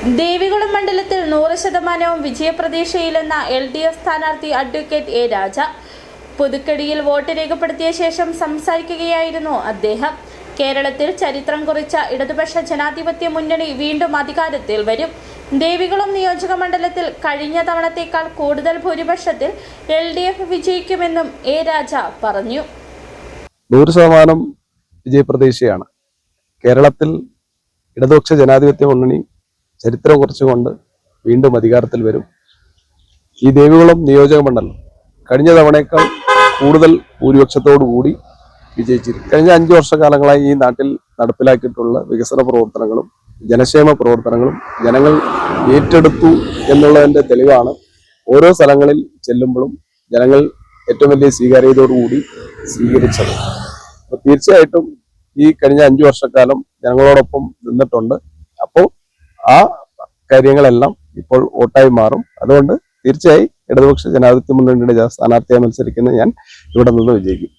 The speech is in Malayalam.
ദേവികുളം മണ്ഡലത്തിൽ 100% വിജയപ്രതീക്ഷയിലെന്ന LDF സ്ഥാനാർത്ഥി അഡ്വക്കേറ്റ് എ രാജ പുതുക്കടിയിൽ വോട്ട് രേഖപ്പെടുത്തിയ ശേഷം സംസാരിക്കുകയായിരുന്നു അദ്ദേഹം. കേരളത്തിൽ ചരിത്രം കുറിച്ച ഇടതുപക്ഷ ജനാധിപത്യ മുന്നണി വീണ്ടും അധികാരത്തിൽ വരും. ദേവികുളം നിയോജക മണ്ഡലത്തിൽ കഴിഞ്ഞ തവണത്തേക്കാൾ കൂടുതൽ ഭൂരിപക്ഷത്തിൽ LDF വിജയിക്കുമെന്നും എ രാജ പറഞ്ഞു. 100% വിജയപ്രതീക്ഷയാണ്. കേരളത്തിൽ ഇടതുപക്ഷ ജനാധിപത്യ മുന്നണി ചരിത്രം കുറിച്ചുകൊണ്ട് വീണ്ടും അധികാരത്തിൽ വരും. ഈ ദേവികുളം നിയോജക മണ്ഡലം കഴിഞ്ഞ തവണയേക്കാൾ കൂടുതൽ ഭൂരിപക്ഷത്തോടു കൂടി വിജയിച്ചിരിക്കും. കഴിഞ്ഞ 5 വർഷക്കാലങ്ങളായി ഈ നാട്ടിൽ നടപ്പിലാക്കിയിട്ടുള്ള വികസന പ്രവർത്തനങ്ങളും ജനക്ഷേമ പ്രവർത്തനങ്ങളും ജനങ്ങൾ ഏറ്റെടുത്തു എന്നുള്ളതിന്റെ തെളിവാണ് ഓരോ സ്ഥലങ്ങളിൽ ചെല്ലുമ്പോഴും ജനങ്ങൾ ഏറ്റവും വലിയ സ്വീകാര്യതയോടുകൂടി സ്വീകരിച്ചത്. അപ്പോൾ തീർച്ചയായിട്ടും ഈ കഴിഞ്ഞ 5 വർഷക്കാലം ജനങ്ങളോടൊപ്പം നിന്നിട്ടുണ്ട്. അപ്പോൾ ആ കാര്യങ്ങളെല്ലാം ഇപ്പോൾ വോട്ടായി മാറും. അതുകൊണ്ട് തീർച്ചയായും ഇടതുപക്ഷ ജനാധിപത്യ മുന്നണിയുടെ സ്ഥാനാർത്ഥിയായി മത്സരിക്കുന്ന ഞാൻ ഇവിടെ നിന്ന് വിജയിക്കും.